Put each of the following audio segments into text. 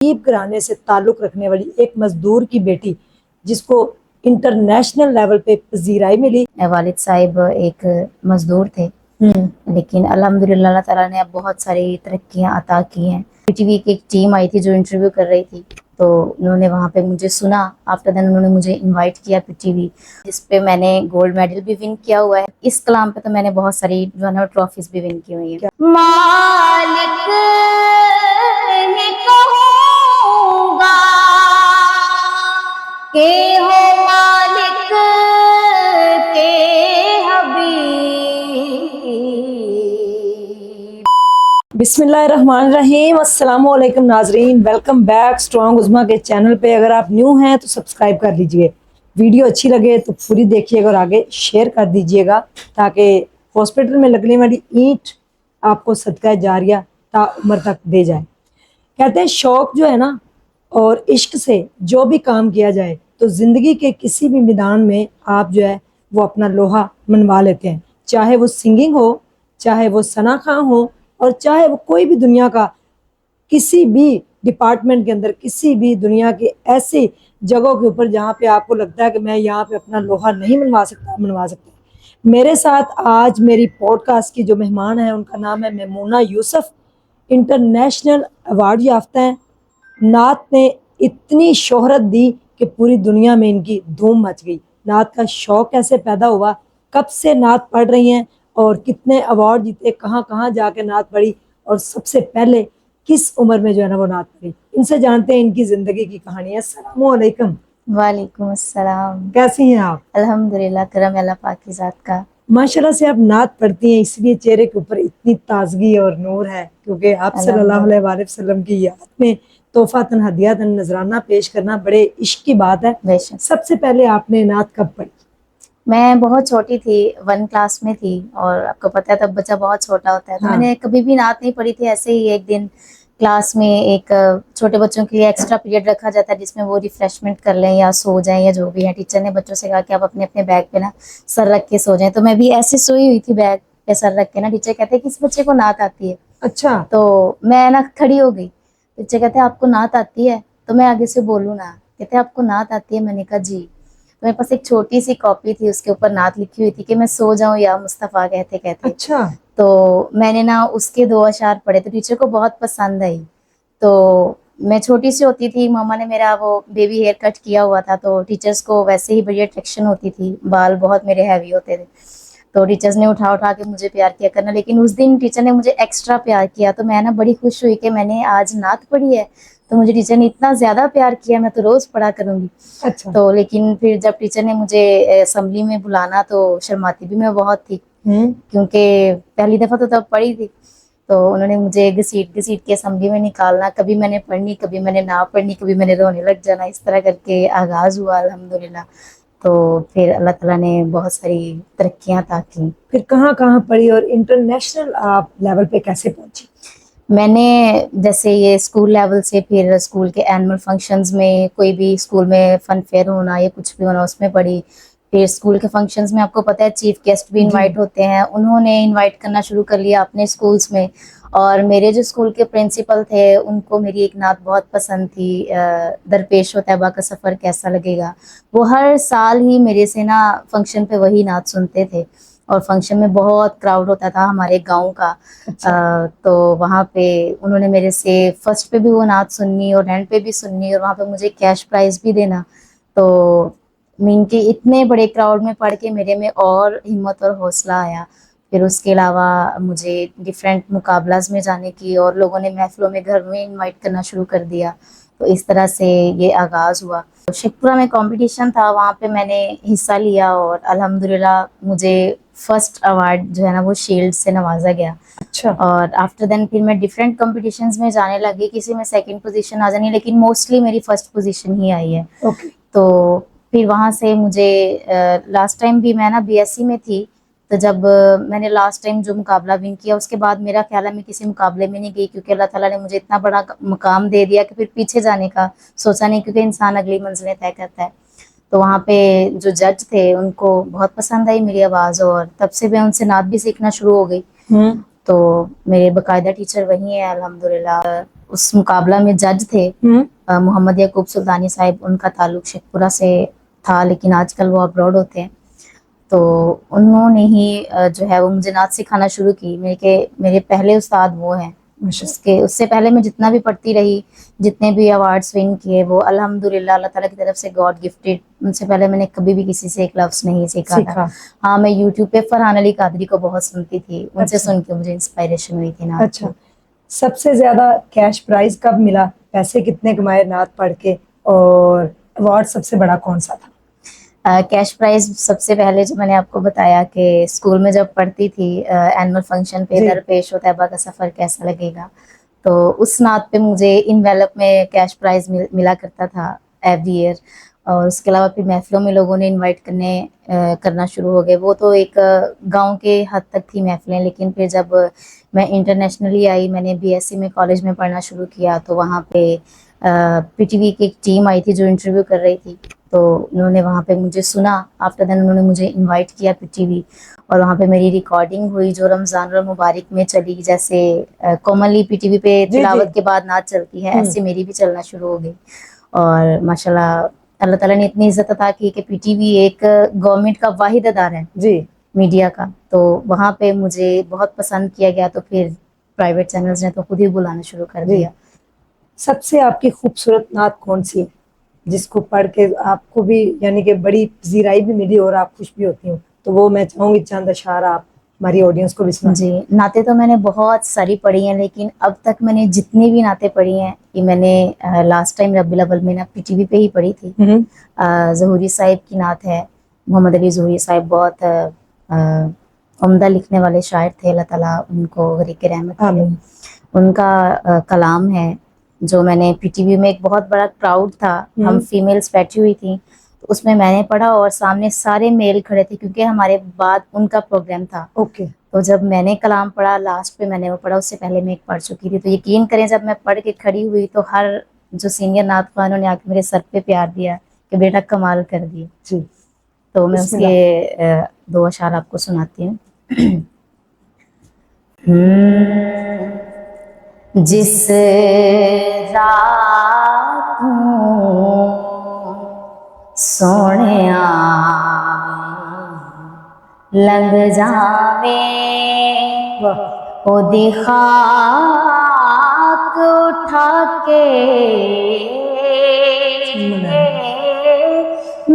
غریب گھرانے سے تعلق رکھنے والی ایک مزدور کی بیٹی جس کو انٹرنیشنل لیول پہ پذیرائی ملی. والد صاحب ایک مزدور تھے لیکن الحمدللہ اللہ تعالیٰ نے اب بہت ساری ترقیاں عطا کی ہیں. پی ٹی وی کی ایک ٹیم آئی تھی جو انٹرویو کر رہی تھی تو انہوں نے وہاں پہ مجھے سنا. آفٹر دین انہوں نے مجھے انوائٹ کیا پی ٹی وی جس پہ میں نے گولڈ میڈل بھی ون کیا ہوا ہے. اس کلام پہ تو میں نے بہت ساری جو ہے نا ٹرافیز بھی ون کی ہوئی ہیں. مالک ہی کہوں گا کہ ہو مالک کے حبیب. بسم اللہ الرحمن الرحیم. السلام علیکم ناظرین، ویلکم بیک اسٹرانگ عظمیٰ کے چینل پہ. اگر آپ نیو ہیں تو سبسکرائب کر لیجئے، ویڈیو اچھی لگے تو پوری دیکھیے گا اور آگے شیئر کر دیجئے گا تاکہ ہاسپٹل میں لگنے والی اینٹ آپ کو صدقہ جاریہ تا عمر تک دے جائے. کہتے ہیں شوق جو ہے نا اور عشق سے جو بھی کام کیا جائے تو زندگی کے کسی بھی میدان میں آپ جو ہے وہ اپنا لوہا منوا لیتے ہیں، چاہے وہ سنگنگ ہو، چاہے وہ ثنا خواں ہو، اور چاہے وہ کوئی بھی دنیا کا کسی بھی ڈپارٹمنٹ کے اندر، کسی بھی دنیا کے ایسی جگہوں کے اوپر جہاں پہ آپ کو لگتا ہے کہ میں یہاں پہ اپنا لوہا نہیں منوا سکتا. میرے ساتھ آج میری پوڈ کاسٹ کی جو مہمان ہیں ان کا نام ہے میمونہ یوسف. انٹرنیشنل ایوارڈ یافتہ ہیں. نعت نے اتنی شہرت دی کہ پوری دنیا میں ان کی دھوم مچ گئی. نعت کا شوق کیسے پیدا ہوا، کب سے نعت پڑھ رہی ہیں اور کتنے ایوارڈ جیتے، کہاں کہاں جا کے نعت پڑھی اور سب سے پہلے کس عمر میں جو ہے نا وہ نعت پڑھی، ان سے جانتے ہیں ان کی زندگی کی کہانی. السلام علیکم. وعلیکم السلام. کیسی ہیں آپ؟ الحمدللہ، کرم اللہ پاک کی ذات کا. ماشاءاللہ سے آپ نعت پڑھتی ہیں اس لیے چہرے کے اوپر اتنی تازگی اور نور ہے، کیونکہ آپ صلی اللہ علیہ وآلہ وسلم کی یاد میں تحفہ ہدیہ نذرانہ پیش کرنا بڑے عشق کی بات ہے. بے شک. سب سے پہلے آپ نے نعت کب پڑھی؟ میں بہت چھوٹی تھی، 1 کلاس میں تھی، اور آپ کو پتہ ہے تب بچہ بہت چھوٹا ہوتا ہے تو میں نے کبھی بھی نعت نہیں پڑھی تھی. ایسے ہی ایک دن کلاس میں ایک چھوٹے بچوں کے لیے ایکسٹرا پیریڈ رکھا جاتا ہے جس میں وہ ریفریشمنٹ کر لیں یا سو جائیں یا جو بھی ہے. ٹیچر نے بچوں سے کہا کہ آپ اپنے اپنے بیگ پہ نا سر رکھ کے سو جائیں، تو میں بھی ایسے سوئی ہوئی تھی بیگ پہ سر رکھ کے نا. ٹیچر کہتے ہیں کس بچے کو نعت آتی ہے؟ اچھا. تو میں نا کھڑی ہو گئی. ٹیچر کہتے ہیں آپ کو نعت آتی ہے؟ تو میں آگے سے بولوں نا. کہتے ہیں آپ کو نعت آتی ہے؟ میں نے کہا جی. تو میرے پاس ایک چھوٹی سی کاپی تھی، اس کے اوپر نعت لکھی ہوئی تھی کہ میں سو جاؤں یا مصطفیٰ کہتے کہتے. اچھا. تو میں نے نا اس کے 2 اشعار پڑھے تو ٹیچر کو بہت پسند آئی. تو میں چھوٹی سی ہوتی تھی، ماما نے میرا وہ بیبی ہیئر کٹ کیا ہوا تھا تو ٹیچرز کو ویسے ہی بڑی اٹریکشن ہوتی تھی، بال بہت میرے ہیوی ہوتے تھے تو ٹیچرز نے اٹھا اٹھا کے مجھے پیار کیا کرنا. لیکن اس دن ٹیچر نے مجھے ایکسٹرا پیار کیا تو میں نا بڑی خوش ہوئی کہ میں نے آج نعت پڑھی ہے تو مجھے ٹیچر نے اتنا زیادہ پیار کیا، میں تو روز پڑھا کروں گی. اچھا. تو لیکن پھر جب ٹیچر نے مجھے اسمبلی میں بلانا تو شرماتی بھی میں بہت تھی کیونکہ پہلی دفعہ تو تب پڑھی تھی. تو انہوں نے مجھے گھسیٹ گھسیٹ کے اسمبلی میں نکالنا، کبھی میں نے پڑھنی، کبھی میں نے نہ پڑھنی، کبھی میں نے رونے لگ جانا. اس طرح کر کے آغاز ہوا الحمدللہ. تو پھر اللہ تعالیٰ نے بہت ساری ترقیاں عطا کی. پھر کہاں کہاں پڑھی اور انٹرنیشنل آپ لیول پہ کیسے پہنچی؟ میں نے جیسے یہ اسکول لیول سے پھر اسکول کے اینول فنکشنز میں، کوئی بھی اسکول میں فن فیئر ہونا یا کچھ بھی ہونا اس میں پڑھی. پھر اسکول کے فنکشنز میں آپ کو پتہ ہے چیف گیسٹ بھی انوائٹ ہوتے ہیں، انہوں نے انوائٹ کرنا شروع کر لیا اپنے اسکولس میں. اور میرے جو اسکول کے پرنسپل تھے ان کو میری ایک نعت بہت پسند تھی، درپیش و طیبہ کا سفر کیسا لگے گا. وہ ہر سال ہی میرے سے نا فنکشن پہ وہی نعت سنتے تھے اور فنکشن میں بہت کراؤڈ ہوتا تھا ہمارے گاؤں کا. تو وہاں پہ انہوں نے میرے سے فرسٹ پہ بھی وہ نعت سننی اور اینڈ پہ بھی سننی اور وہاں پہ مجھے کیش پرائز بھی دینا. تو مین کے اتنے بڑے کراؤڈ میں پڑھ کے میرے میں اور ہمت اور حوصلہ آیا. پھر اس کے علاوہ مجھے ڈفرینٹ مقابلہز میں جانے کی اور لوگوں نے محفلوں میں گھر میں انوائٹ کرنا شروع کر دیا. تو اس طرح سے یہ آغاز ہوا. شیخپورہ میں کمپٹیشن تھا، وہاں پہ میں نے حصہ لیا اور الحمدللہ مجھے فرسٹ ایوارڈ جو ہے نا وہ شیلڈ سے نوازا گیا. اچھا. اور آفٹر دین پھر میں ڈفرینٹ کمپٹیشنز میں جانے لگی، کسی میں سیکنڈ پوزیشن آ جانی لیکن موسٹلی میری فرسٹ پوزیشن ہی آئی ہے. تو پھر وہاں سے مجھے لاسٹ ٹائم بھی میں نا بی ایس سی میں تھی تو جب میں نے لاسٹ ٹائم جو مقابلہ ون کیا اس کے بعد میرا خیال ہے میں کسی مقابلے میں نہیں گئی کیونکہ اللہ تعالیٰ نے مجھے اتنا بڑا مقام دے دیا کہ پھر پیچھے جانے کا سوچا نہیں، کیونکہ انسان اگلی منزلیں طے کرتا ہے. تو وہاں پہ جو جج تھے ان کو بہت پسند آئی میری آواز اور تب سے میں ان سے نعت بھی سیکھنا شروع ہو گئی. تو میرے باقاعدہ ٹیچر وہی ہیں الحمدللہ. اس مقابلہ میں جج تھے محمد یعقوب سلطانی صاحب، ان کا تعلق شیخ پورہ سے تھا لیکن آج کل وہ ابراڈ ہوتے ہیں. تو انہوں نے ہی جو ہے وہ مجھے نعت سکھانا شروع کی. میرے پہلے استاد وہ ہیں. اس سے پہلے میں جتنا بھی پڑھتی رہی، جتنے بھی ایوارڈس ون کیے، وہ الحمدللہ اللہ تعالیٰ کی طرف سے گاڈ گفٹیڈ. ان سے پہلے میں نے کبھی بھی کسی سے ایک لفظ نہیں سیکھا تھا. ہاں، میں یوٹیوب پہ فرحان علی قادری کو بہت سنتی تھی، ان سے سن کے مجھے انسپائریشن ہوئی تھی نعت. اچھا، سب سے زیادہ کیش پرائز کب ملا؟ پیسے کتنے کمائے نعت پڑھ کے؟ اور ایوارڈ سب سے بڑا کون سا تھا؟ کیش پرائز سب سے پہلے جو میں نے آپ کو بتایا کہ اسکول میں جب پڑھتی تھی اینول فنکشن پہ درپیش ہو طیبہ کا سفر کیسا لگے گا، تو اس نعت پہ مجھے انویلپ میں کیش پرائز ملا کرتا تھا ایوری ایئر. اور اس کے علاوہ پھر محفلوں میں لوگوں نے انوائٹ کرنا شروع ہو گئے. وہ تو ایک گاؤں کے حد تک تھی محفلیں، لیکن پھر جب میں انٹرنیشنلی آئی، میں نے بی ایس سی میں کالج میں پڑھنا شروع کیا، تو وہاں پہ پی ٹی وی کی ایک ٹیم آئی تھی جو انٹرویو کر رہی تھی. تو انہوں نے وہاں پہ مجھے سنا. آفٹر دین انہوں نے مجھے انوائٹ کیا پی ٹی وی، اور وہاں پہ میری ریکارڈنگ ہوئی جو رمضان المبارک میں چلی. جیسے کامنلی پی ٹی وی پہ تلاوت کے بعد نعت چلتی ہے، ایسے میری بھی چلنا شروع ہو گئی. اور ماشاءاللہ اللہ تعالیٰ نے اتنی عزت عطا کی کہ پی ٹی وی ایک گورنمنٹ کا واحد ادارہ ہے میڈیا کا. تو وہاں پہ مجھے بہت پسند کیا گیا، تو پھر پرائیویٹ چینلز نے تو خود ہی بلانا شروع کر دیا. سب سے آپ کی خوبصورت نعت کون سی ہے جس کو پڑھ کے آپ کو بھی یعنی کہ بڑی پذیرائی بھی ملی اور آپ خوش بھی ہوتی ہوں؟ تو وہ میں چاہوں گی چند اشعار آپ ہماری آڈینس کو بھی سنا. جی، نعتیں تو میں نے بہت ساری پڑھی ہیں، لیکن اب تک میں نے جتنی بھی نعتیں پڑھی ہیں، یہ میں نے لاسٹ ٹائم ربیع الاول میں پی ٹی وی پہ ہی پڑھی تھی. ظہوری صاحب کی نعت ہے. محمد علی ظہوری صاحب بہت عمدہ لکھنے والے شاعر تھے، اللہ تعالیٰ ان کو غریق رحمت کرے. ان کا کلام ہے جو میں نے پی ٹی وی میں، ایک بہت بڑا کراؤڈ تھا، ہم فیمیلز بیٹھی ہوئی تھیں، تو اس میں نے پڑھا اور سامنے سارے میل کھڑے تھے کیونکہ ہمارے بعد ان کا پروگرام تھا. تو جب میں نے کلام پڑھا لاسٹ پہ میں نے وہ پڑھا، اس سے پہلے میں ایک پڑھ چکی تھی. تو یقین کریں جب میں پڑھ کے کھڑی ہوئی تو ہر جو سینئر نعت خوانوں نے آ کے میرے سر پہ پیار دیا کہ بیٹا کمال کر دی. تو میں اس کے دو اشعار آپ کو سناتی ہوں. جس رات سونیا لنگ جاوے او دی خاک اٹھا کے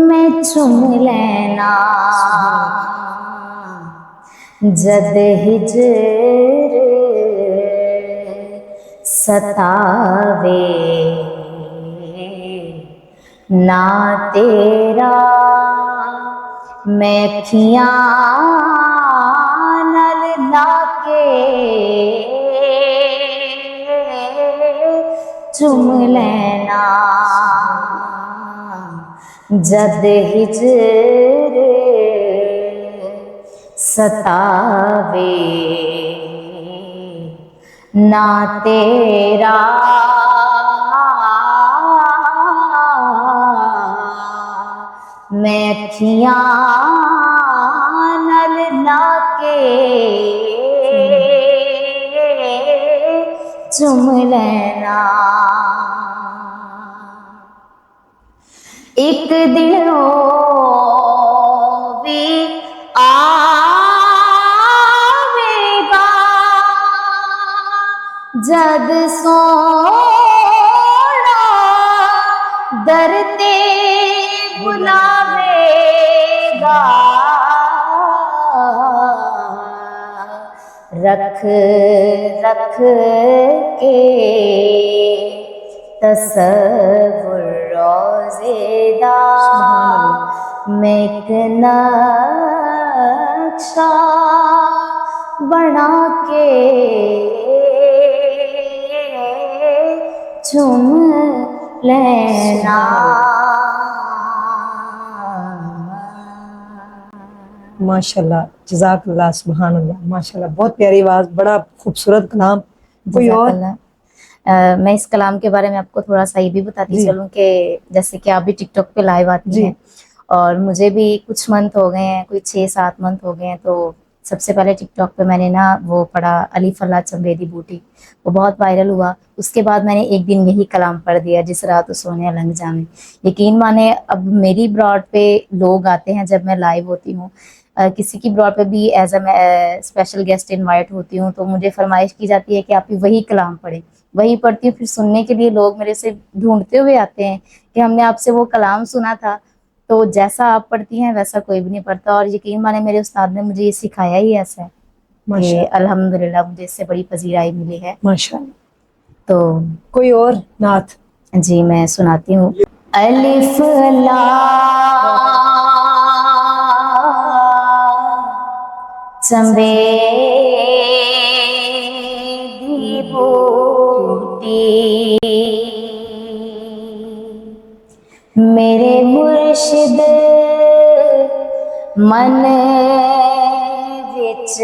میں چوم لینا جد ہجر ستاوے نہ تیرا میں کھیاں نل لا کے چوم لینا جد ہجر ستاوے نہ تیرا میں کھیاں نل لا کے چوم لینا. ایک دن وہ بھی آوے گا جد سونا در تے بلاوے گا. رکھ رکھ کے تصور روزے دا میں ایک نقشہ بنا کے چوم لینا. ماشاء اللہ، جزاک اللہ، سبحان اللہ، ماشاء اللہ، بہت پیاری آواز، بڑا خوبصورت کلام. کوئی اور؟ میں اس کلام کے بارے میں آپ کو تھوڑا سا یہ بھی بتاتی چلوں کہ جیسے کہ آپ بھی ٹک ٹاک پہ لائیو آتی ہیں، اور مجھے بھی کچھ منتھ ہو گئے ہیں، کوئی 6-7 منتھ ہو گئے ہیں، تو سب سے پہلے ٹک ٹاک پہ میں نے نا وہ پڑھا علی فلاح چمبیدی بوٹی، وہ بہت وائرل ہوا. اس کے بعد میں نے ایک دن یہی کلام پڑھ دیا، جس رات سونے النگ جامے. یقین مانے اب میری براڈ پہ لوگ آتے ہیں جب میں لائیو ہوتی ہوں، کسی کی براڈ پہ بھی ایز اے میں اسپیشل گیسٹ انوائٹ ہوتی ہوں، تو مجھے فرمائش کی جاتی ہے کہ آپ وہی کلام پڑھیں. وہی پڑھتی ہوں، پھر سننے کے لیے لوگ میرے سے ڈھونڈتے ہوئے آتے ہیں کہ ہم نے آپ سے وہ کلام سنا تھا. تو جیسا آپ پڑھتی ہیں ویسا کوئی بھی نہیں پڑھتا. اور یقین مانے میرے استاد نے مجھے یہ سکھایا ہی ایسا ہے ماشاء کہ اللہ الحمدللہ مجھے اس سے بڑی پذیرائی ملی ہے. ماشاء اللہ. تو کوئی اور نعت؟ جی میں سناتی ہوں. الف لام چمبیدی بوٹی، میرے مرشد من وچ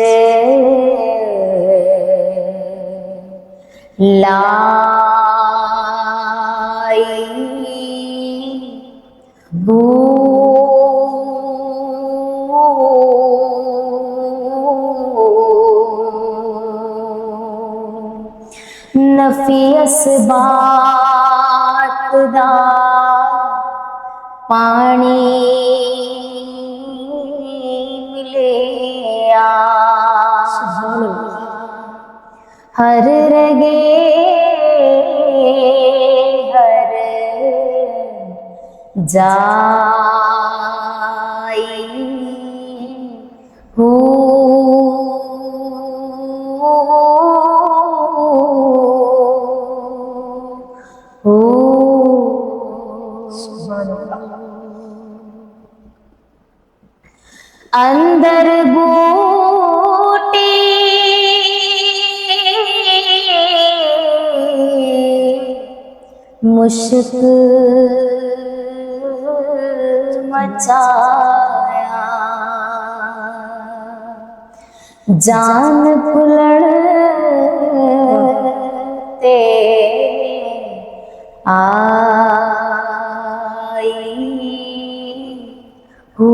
لائی بو نفی اسبات دا پانی ملیا، سبحان اللہ. ہر رگے ہر جائی ہو سبحان اللہ. اندر بوٹی مشک مچایا، جان پھلڑ تے آئی ہو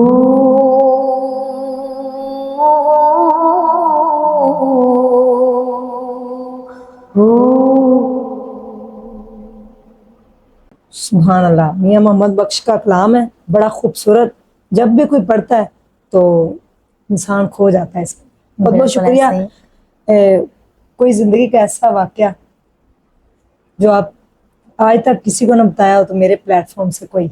سبحان اللہ. میاں محمد بخش کا کلام ہے، بڑا خوبصورت. جب بھی کوئی پڑھتا ہے تو انسان کھو جاتا ہے اس میں. بہت بہت شکریہ. کوئی زندگی کا ایسا واقعہ جو آپ آج تک کسی کو نہ بتایا ہو تو میرے پلیٹ فارم سے کوئی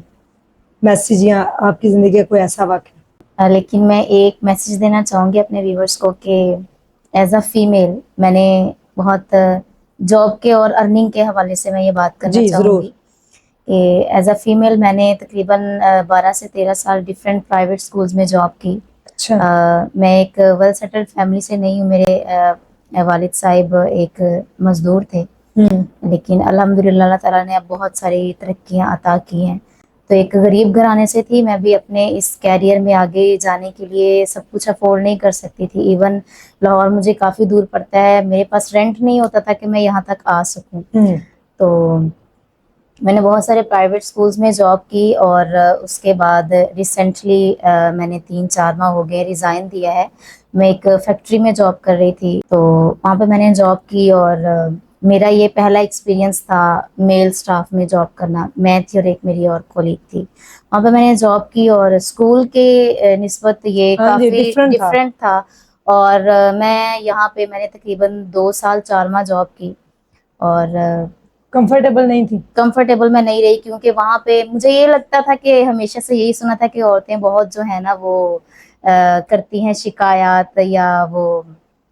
میسیج یا آپ کی زندگی کا کوئی ایسا واقعہ؟ لیکن میں ایک میسیج دینا چاہوں گی اپنے ویورز کو کہ ایز اے فیمیل میں نے بہت جاب کے اور ارننگ کے حوالے سے میں یہ بات کرنا جی چاہوں ضرور. گی کہ ایز اے فیمیل میں نے تقریباً 12 سے 13 سال ڈفرینٹ پرائیویٹ اسکولز میں جاب کی. اچھا. میں ایک ویل سیٹلڈ فیملی سے نہیں ہوں. میرے والد صاحب ایک مزدور تھے، لیکن الحمدللہ اللہ تعالیٰ نے اب بہت ساری ترقیاں عطا کی ہیں. تو ایک غریب گھرانے سے تھی میں بھی. اپنے اس کیریئر میں آگے جانے کے لیے سب کچھ افورڈ نہیں کر سکتی تھی. ایون لاہور مجھے کافی دور پڑتا ہے، میرے پاس رینٹ نہیں ہوتا تھا کہ میں یہاں تک آ سکوں. تو میں نے بہت سارے پرائیویٹ اسکولز میں جاب کی، اور اس کے بعد ریسنٹلی میں نے 3-4 ماہ ہو گئے ریزائن دیا ہے. میں ایک فیکٹری میں جاب کر رہی تھی، تو وہاں پہ میں نے جاب کی، اور میرا یہ پہلا ایکسپیرینس تھا میل سٹاف میں جاب کرنا. میں تھی اور ایک میری اور کولیگ تھی. وہاں پہ میں نے جاب کی، اور اسکول کے نسبت یہ کافی ڈفرینٹ تھا. اور میں یہاں پہ میں نے تقریباً 2 سال 4 ماہ جاب کی، اور کمفرٹیبل نہیں تھی. کمفرٹیبل میں نہیں رہی، کیونکہ وہاں پہ مجھے یہ لگتا تھا کہ ہمیشہ سے یہی سنا تھا کہ عورتیں بہت جو ہے نا وہ کرتی ہیں شکایات، یا وہ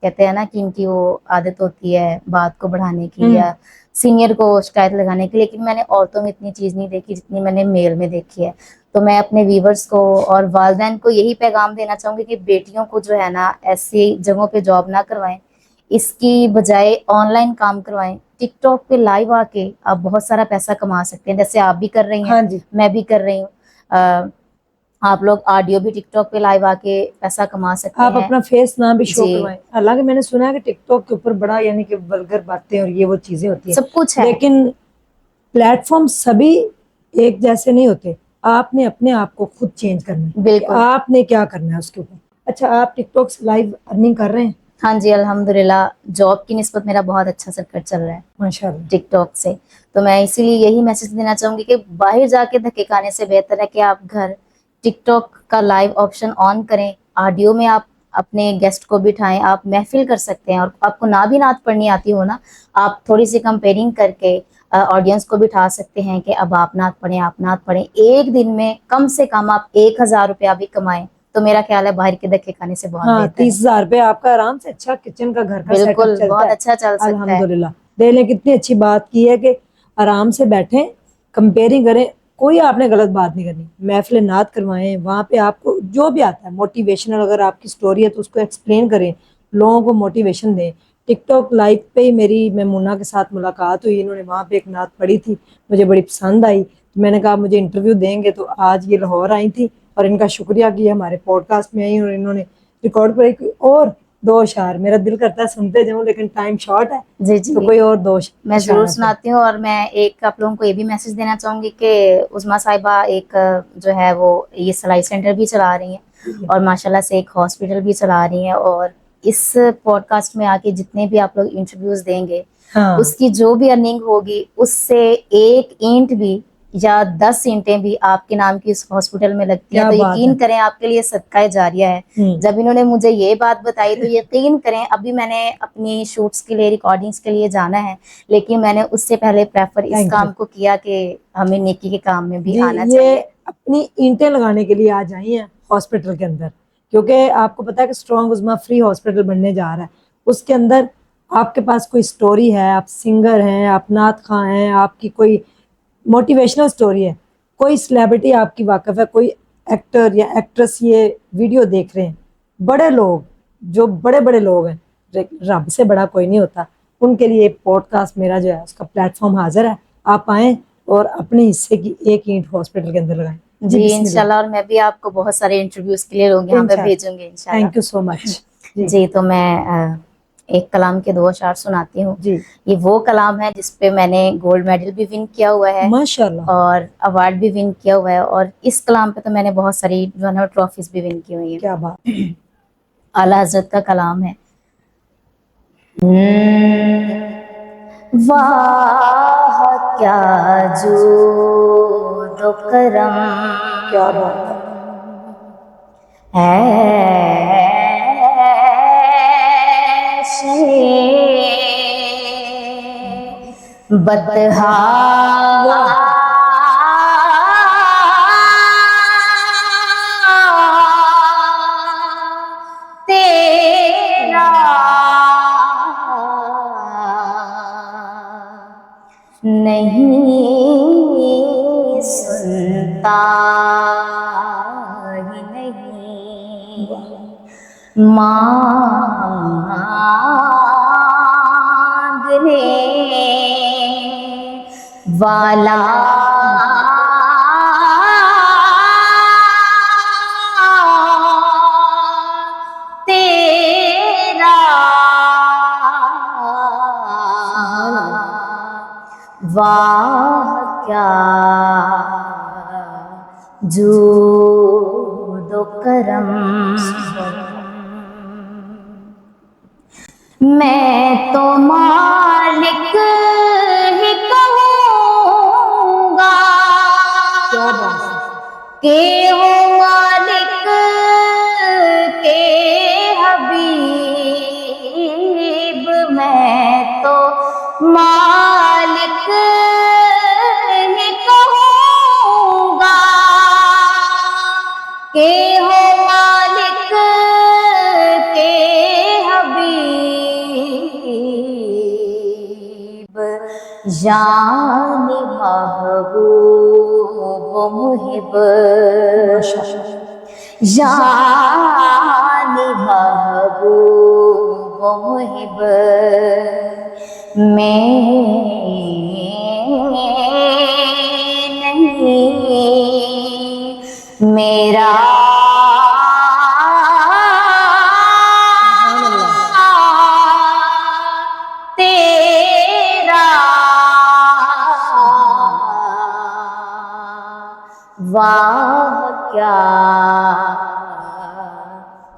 کہتے ہیں نا کہ ان کی وہ عادت ہوتی ہے بات کو بڑھانے کی یا سینئر کو شکایت لگانے کی. لیکن میں نے عورتوں میں اتنی چیز نہیں دیکھی جتنی میں نے میل میں دیکھی ہے. تو میں اپنے ویورز کو اور والدین کو یہی پیغام دینا چاہوں گی کہ بیٹیوں کو جو ہے نا ایسی جگہوں پہ جاب نہ کروائیں، اس کی بجائے آن لائن کام کروائیں. ٹک ٹاک پہ لائیو آ کے آپ بہت سارا پیسہ کما سکتے ہیں، جیسے آپ بھی کر رہی ہیں. میں بھی کر رہی ہوں. آپ لوگ آڈیو بھی ٹک ٹاک پہ لائیو آ کے پیسہ کما سکتے ہیں. آپ اپنا فیس نہ بھی شو کروائیں. حالانکہ میں نے سنا ہے کہ ٹک ٹاک کے اوپر بڑا یعنی کہ ولگر باتیں اور یہ وہ چیزیں ہوتی ہیں، سب کچھ ہے، لیکن پلیٹ فارم سبھی ایک جیسے نہیں ہوتے. آپ نے اپنے آپ کو خود چینج کرنا ہے کہ آپ نے کیا کرنا ہے اس کے اوپر. اچھا آپ ٹک ٹاک سے لائیو ارننگ کر رہے ہیں؟ ہاں جی الحمدللہ، جاب کی نسبت میرا بہت اچھا سرکل چل رہا ہے ماشاء اللہ. ٹک ٹاک سے. تو میں اسی لیے یہی میسج دینا چاہوں گی کہ باہر جا کے دھکے کھانے سے بہتر ہے کہ آپ گھر ٹک ٹاک کا لائیو آپشن آن کریں. آڈیو میں آپ اپنے گیسٹ کو بٹھائیں، آپ محفل کر سکتے ہیں. اور آپ کو نہ بھی نعت پڑھنی آتی ہو نا، آپ تھوڑی سی کمپیئرنگ کر کے آڈینس کو بٹھا سکتے ہیں کہ اب آپ نعت پڑھیں، آپ نعت پڑھیں. ایک دن میں کم سے کم آپ 1,000 روپیہ بھی کمائیں تو میرا خیال ہے باہر کے دھکے کھانے سے بہت ہاں بہتر ہے. 30,000 روپے آپ کا آرام سے اچھا کچن کا گھر کا سیٹ اپ بالکل چلتا بہت ہے. اچھا چل سکتا ہے. الحمدللہ. دیکھ لیں کتنی اچھی بات کی ہے کہ آرام سے بیٹھیں، کمپیئرنگ کریں. کوئی آپ نے غلط بات نہیں کرنی. محفل نعت کروائیں، وہاں پہ آپ کو جو بھی آتا ہے موٹیویشنل، اگر آپ کی سٹوری ہے تو اس کو ایکسپلین کریں، لوگوں کو موٹیویشن دیں. ٹک ٹاک لائیو پہ ہی میری میمونہ کے ساتھ ملاقات ہوئی. انہوں نے وہاں پہ ایک نعت پڑھی تھی، مجھے بڑی پسند آئی. میں نے کہا مجھے انٹرویو دیں گے، تو آج یہ لاہور آئی تھی اور ان کا شکریہ کیا ہمارے پوڈ کاسٹ میں آئی اور انہوں نے ریکارڈ پر. ایک اور دو اشعار میرا دل کرتا ہے سنتے جاؤں لیکن ٹائم شارٹ ہے، جی تو جی کوئی اور دو میں ضرور اشعار آپ سناتی ہوں. اور میں ایک آپ لوگوں کو یہ بھی میسج دینا چاہوں گی کہ عظمیٰ صاحبہ ایک جو ہے وہ یہ سلائی سینٹر بھی چلا رہی ہیں اور ماشاءاللہ سے ایک ہاسپٹل بھی چلا رہی ہیں. اور اس پوڈ کاسٹ میں آ کے جتنے بھی آپ لوگ انٹرویوز دیں گے، ہاں اس کی جو بھی ارننگ ہوگی اس سے ایک اینٹ بھی یا 10 اینٹیں بھی آپ کے نام کی اس ہاسپٹل میں لگتی ہیں کیا تو بات ہے. یقین کریں آپ کے لیے صدقہ جاریہ ہے. جب انہوں نے مجھے یہ بات بتائی تو یقین کریں ابھی میں نے اپنی شوٹس کے لیے ریکارڈنگس کے لیے جانا ہے، لیکن میں نے اس سے پہلے پریفر اس تھینک یو کام کو کیا کہ ہمیں نیکی کے کام میں بھی جی. آنا یہ چاہیے. اپنی اینٹیں لگانے کے لیے آ جائی ہیں ہاسپٹل کے اندر، کیونکہ آپ کو پتا ہے کہ اسٹرانگ عظمیٰ فری ہاسپٹل بننے جا رہا ہے. اس کے اندر آپ کے پاس کوئی سٹوری ہے، آپ سنگر ہیں، آپ نعت خواں ہیں، آپ کی کوئی موٹیویشنل سٹوری ہے، کوئی سلیبریٹی آپ کی واقف ہے، کوئی ایکٹر یا ایکٹریس یہ ویڈیو دیکھ رہے ہیں، بڑے لوگ جو بڑے بڑے لوگ ہیں، رب سے بڑا کوئی نہیں ہوتا، ان کے لیے پوڈ کاسٹ میرا جو ہے اس کا پلیٹ فارم حاضر ہے. آپ آئیں اور اپنے حصے کی ایک اینٹ ہاسپٹل کے اندر لگائیں. جی بسم اللہ. انشاءاللہ. اور میں بھی آپ کو بہت سارے انٹرویوز کے لیے لوگ یہاں پہ انشاءاللہ. بھیجوں گے انشاءاللہ. تھینک یو سو مچ. جی تو میں ایک کلام کے 2 اشعار سناتی ہوں. جی یہ وہ کلام ہے جس پہ میں نے گولڈ میڈل بھی ون کیا ہوا ہے ماشاء اللہ. اور ایوارڈ بھی ون کیا ہوا ہے. اور اس کلام پہ تو میں نے بہت ساری جو ہے نا ٹرافیز بھی ون کی ہوئی ہیں. کیا بات. اعلیٰ حضرت کا کلام ہے. واہ کیا جود و کرم کیا بات ہے بطحا تیرا نہیں سنتا ہی نہیں مانگنے والا تیرا واہ کیا جود و کرم. میں تو مالک ہی کہوں گا کیا بات. کہ وہ مالک کے حبیب. میں تو مالک ہی کہوں گا کہ ہو مالک کے حبیب. یعنی محبوب و محب، یعنی محبوب و محب میں نہیں میرا تیرا واہ کیا